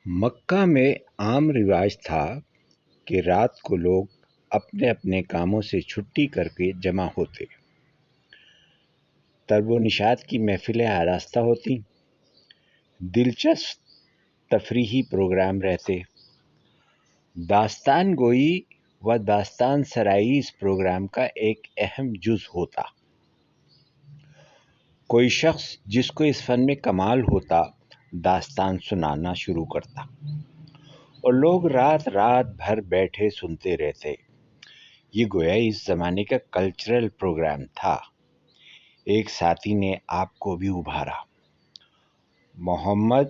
مکہ میں عام رواج تھا کہ رات کو لوگ اپنے اپنے کاموں سے چھٹی کر کے جمع ہوتے، طرب و نشاط کی محفلیں آراستہ ہوتی، دلچسپ تفریحی پروگرام رہتے، داستان گوئی و داستان سرائی اس پروگرام کا ایک اہم جز ہوتا۔ کوئی شخص جس کو اس فن میں کمال ہوتا داستان سنانا شروع کرتا اور لوگ رات بھر بیٹھے سنتے رہتے۔ یہ گویا اس زمانے کا کلچرل پروگرام تھا۔ ایک ساتھی نے آپ کو بھی ابھارا، محمد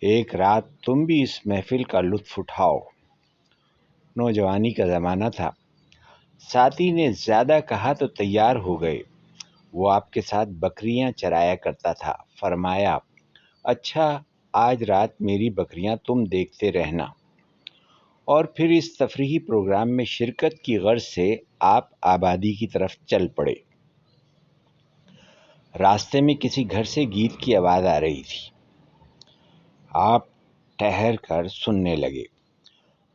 ایک رات تم بھی اس محفل کا لطف اٹھاؤ۔ نوجوانی کا زمانہ تھا، ساتھی نے زیادہ کہا تو تیار ہو گئے۔ وہ آپ کے ساتھ بکریاں چرایا کرتا تھا۔ فرمایا، اچھا آج رات میری بکریاں تم دیکھتے رہنا۔ اور پھر اس تفریحی پروگرام میں شرکت کی غرض سے آپ آبادی کی طرف چل پڑے۔ راستے میں کسی گھر سے گیت کی آواز آ رہی تھی۔ آپ ٹھہر کر سننے لگے۔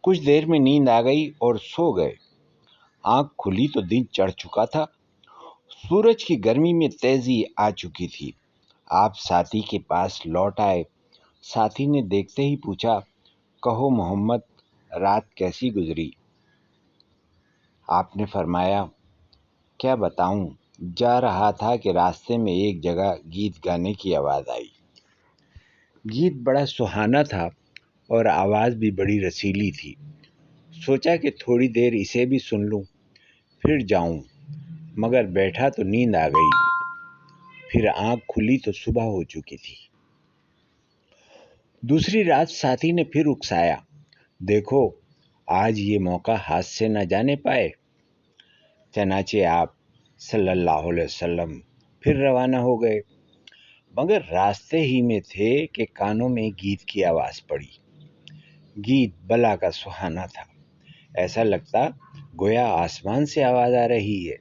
کچھ دیر میں نیند آ گئی اور سو گئے۔ آنکھ کھلی تو دن چڑھ چکا تھا، سورج کی گرمی میں تیزی آ چکی تھی۔ آپ ساتھی کے پاس لوٹ آئے۔ ساتھی نے دیکھتے ہی پوچھا، کہو محمد رات کیسی گزری؟ آپ نے فرمایا، کیا بتاؤں، جا رہا تھا کہ راستے میں ایک جگہ گیت گانے کی آواز آئی۔ گیت بڑا سہانا تھا اور آواز بھی بڑی رسیلی تھی۔ سوچا کہ تھوڑی دیر اسے بھی سن لوں پھر جاؤں، مگر بیٹھا تو نیند آ گئی۔ پھر آنکھ کھلی تو صبح ہو چکی تھی۔ دوسری رات ساتھی نے پھر اکسایا، دیکھو آج یہ موقع ہاتھ سے نہ جانے پائے۔ چنانچہ آپ صلی اللہ علیہ وسلم پھر روانہ ہو گئے، مگر راستے ہی میں تھے کہ کانوں میں گیت کی آواز پڑی۔ گیت بلا کا سہانا تھا، ایسا لگتا گویا آسمان سے آواز آ رہی ہے۔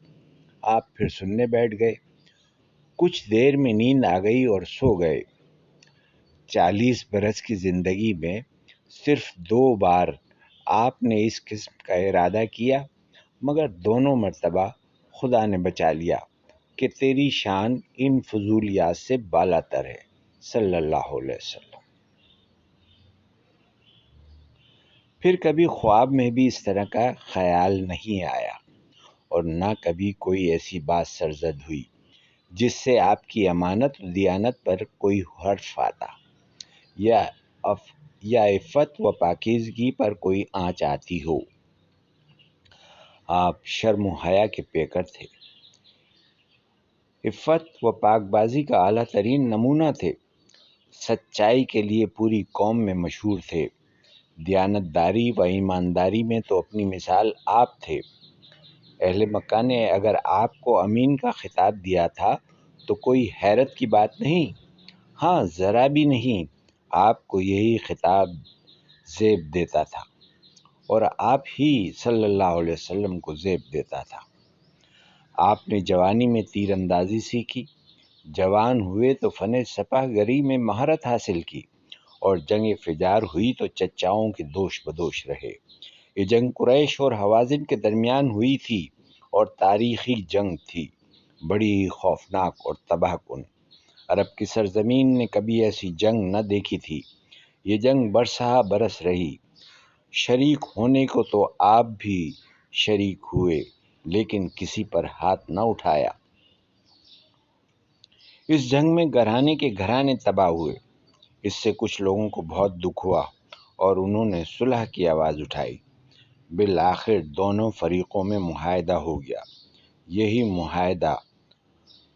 آپ پھر سننے بیٹھ گئے۔ کچھ دیر میں نیند آ گئی اور سو گئے۔ 40 برس کی زندگی میں صرف 2 بار آپ نے اس قسم کا ارادہ کیا، مگر دونوں مرتبہ خدا نے بچا لیا کہ تیری شان ان فضولیات سے بالا تر ہے، صلی اللہ علیہ وسلم۔ پھر کبھی خواب میں بھی اس طرح کا خیال نہیں آیا، اور نہ کبھی کوئی ایسی بات سرزد ہوئی جس سے آپ کی امانت و دیانت پر کوئی حرف آتا، یا عفت و پاکیزگی پر کوئی آنچ آتی ہو۔ آپ شرم و حیا کے پیکر تھے، عفت و پاک بازی کا اعلیٰ ترین نمونہ تھے، سچائی کے لیے پوری قوم میں مشہور تھے، دیانت داری و ایمانداری میں تو اپنی مثال آپ تھے۔ اہل مکہ نے اگر آپ کو امین کا خطاب دیا تھا تو کوئی حیرت کی بات نہیں، ہاں ذرا بھی نہیں۔ آپ کو یہی خطاب زیب دیتا تھا اور آپ ہی صلی اللہ علیہ وسلم کو زیب دیتا تھا۔ آپ نے جوانی میں تیر اندازی سیکھی، جوان ہوئے تو فن سپاہ گری میں مہارت حاصل کی، اور جنگ فجار ہوئی تو چچاؤں کے دوش بدوش رہے۔ یہ جنگ قریش اور حوازن کے درمیان ہوئی تھی اور تاریخی جنگ تھی، بڑی خوفناک اور تباہ کن۔ عرب کی سرزمین نے کبھی ایسی جنگ نہ دیکھی تھی۔ یہ جنگ برسہ برس رہی۔ شریک ہونے کو تو آپ بھی شریک ہوئے، لیکن کسی پر ہاتھ نہ اٹھایا۔ اس جنگ میں گھرانے کے گھرانے تباہ ہوئے۔ اس سے کچھ لوگوں کو بہت دکھ ہوا اور انہوں نے صلح کی آواز اٹھائی۔ بالآخر دونوں فریقوں میں معاہدہ ہو گیا۔ یہی معاہدہ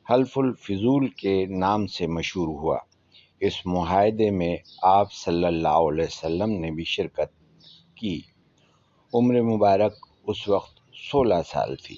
حلف الفضول کے نام سے مشہور ہوا۔ اس معاہدے میں آپ صلی اللہ علیہ وسلم نے بھی شرکت کی۔ عمر مبارک اس وقت 16 سال تھی۔